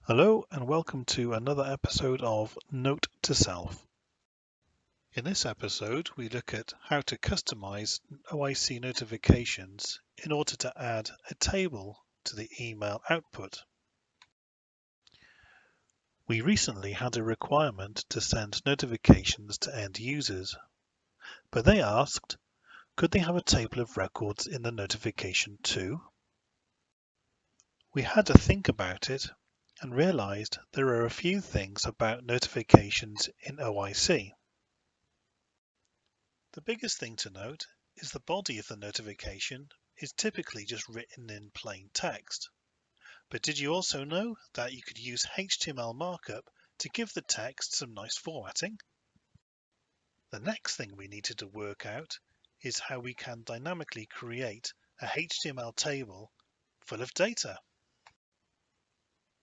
Hello and welcome to another episode of Note to Self. In this episode, we look at how to customize OIC notifications in order to add a table to the email output. We recently had a requirement to send notifications to end users, but they asked, could they have a table of records in the notification too? We had to think about it and realized there are a few things about notifications in OIC. The biggest thing to note is the body of the notification is typically just written in plain text. But did you also know that you could use HTML markup to give the text some nice formatting? The next thing we needed to work out is how we can dynamically create a HTML table full of data.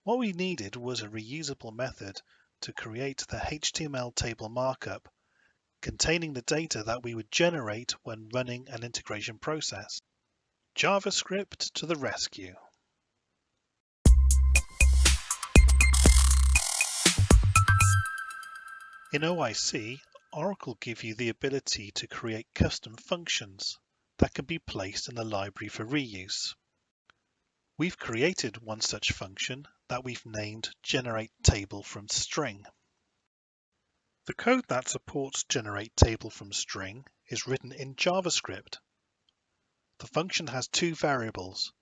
What we needed was a reusable method to create the HTML table markup containing the data that we would generate when running an integration process. JavaScript to the rescue. In OIC, Oracle gives you the ability to create custom functions that can be placed in the library for reuse. We've created one such function that we've named Generate Table from String. The code that supports Generate Table from String is written in JavaScript. The function has two variables,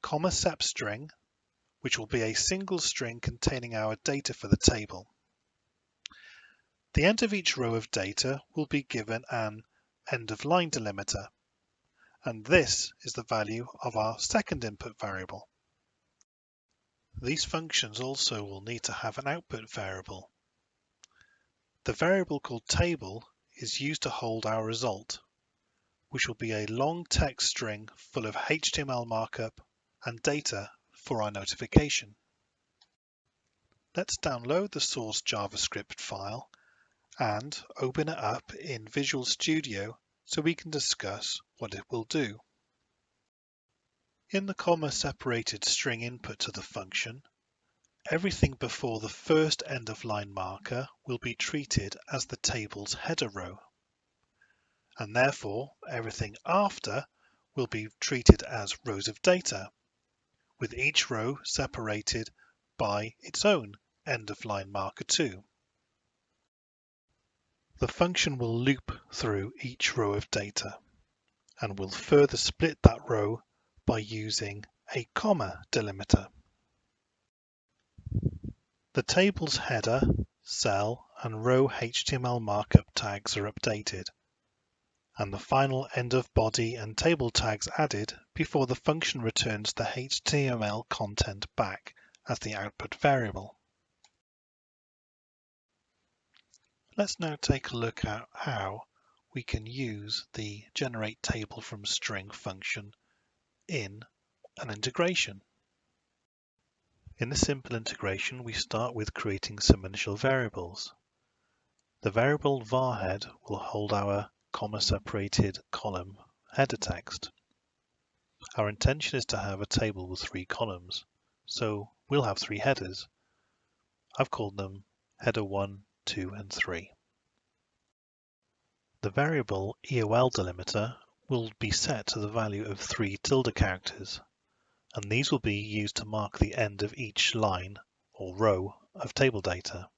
_sepstring, which will be a single string containing our data for the table. The end of each row of data will be given an end-of-line delimiter, and this is the value of our second input variable. These functions also will need to have an output variable. The variable called table is used to hold our result, which will be a long text string full of HTML markup and data for our notification. Let's download the source JavaScript file and open it up in Visual Studio so we can discuss what it will do. In the comma-separated string input to the function, everything before the first end-of-line marker will be treated as the table's header row, and therefore everything after will be treated as rows of data, with each row separated by its own end-of-line marker too. The function will loop through each row of data and will further split that row by using a comma delimiter. The table's header, cell, and row HTML markup tags are updated, and the final end of body and table tags added before the function returns the HTML content back as the output variable. Let's now take a look at how we can use the generate table from string function in an integration. In this simple integration, we start with creating some initial variables. The variable varhead will hold our comma-separated column header text. Our intention is to have a table with 3 columns, so we'll have 3 headers. I've called them header 1, 2, and 3. The variable EOL delimiter will be set to the value of 3 tilde characters, and these will be used to mark the end of each line or row of table data.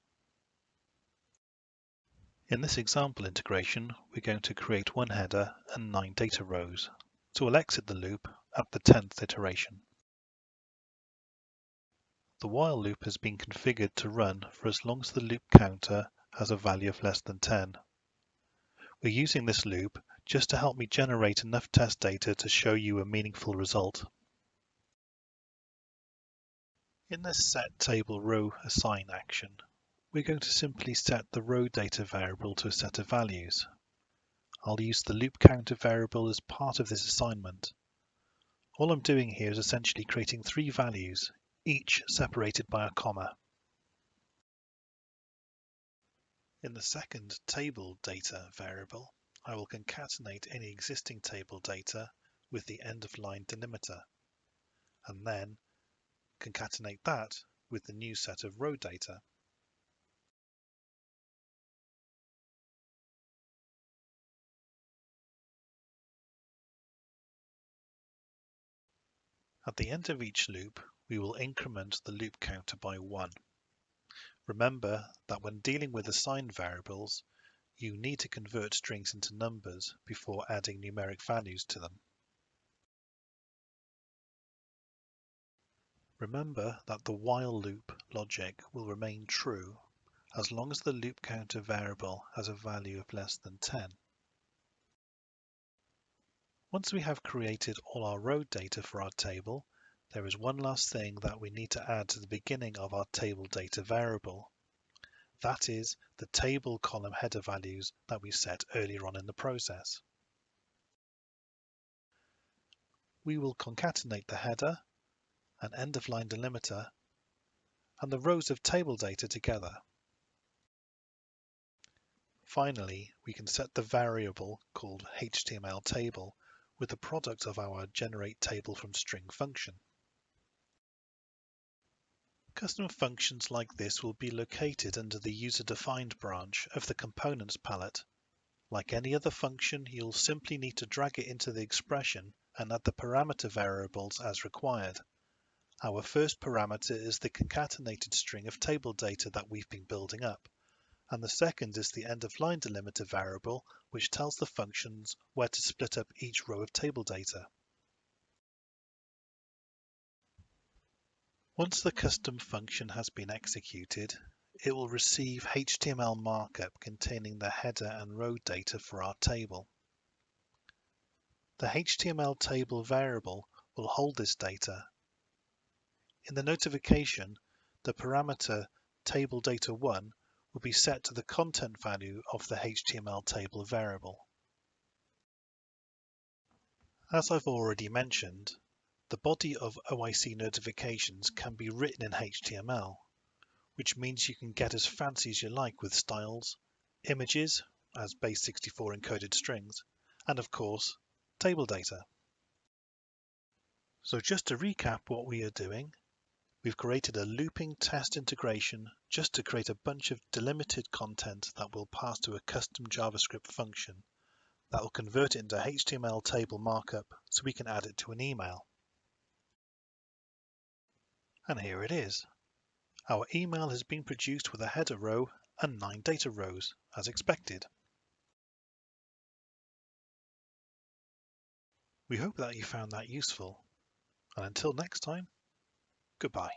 In this example integration, we're going to create 1 header and 9 data rows, so we'll exit the loop at the 10th iteration. The while loop has been configured to run for as long as the loop counter has a value of less than 10. We're using this loop just to help me generate enough test data to show you a meaningful result. In this set table row assign action, we're going to simply set the row data variable to a set of values. I'll use the loop counter variable as part of this assignment. All I'm doing here is essentially creating 3 values, each separated by a comma. In the second table data variable, I will concatenate any existing table data with the end-of-line delimiter, and then concatenate that with the new set of row data. At the end of each loop, we will increment the loop counter by 1. Remember that when dealing with assigned variables, you need to convert strings into numbers before adding numeric values to them. Remember that the while loop logic will remain true as long as the loop counter variable has a value of less than 10. Once we have created all our row data for our table, there is one last thing that we need to add to the beginning of our table data variable. That is the table column header values that we set earlier on in the process. We will concatenate the header, an end-of-line delimiter, and the rows of table data together. Finally, we can set the variable called HTML table with the product of our generate table from string function. Custom functions like this will be located under the user-defined branch of the components palette. Like any other function, you'll simply need to drag it into the expression and add the parameter variables as required. Our first parameter is the concatenated string of table data that we've been building up, and the second is the end-of-line delimiter variable, which tells the functions where to split up each row of table data. Once the custom function has been executed, it will receive HTML markup containing the header and row data for our table. The HTML table variable will hold this data. In the notification, the parameter TableData1 will be set to the content value of the HTML table variable. As I've already mentioned, the body of OIC notifications can be written in HTML, which means you can get as fancy as you like with styles, images as base64 encoded strings, and of course, table data. So just to recap what we are doing, we've created a looping test integration just to create a bunch of delimited content that will pass to a custom JavaScript function that will convert it into HTML table markup so we can add it to an email. And here it is. Our email has been produced with a header row and 9 data rows, as expected. We hope that you found that useful. And until next time, goodbye.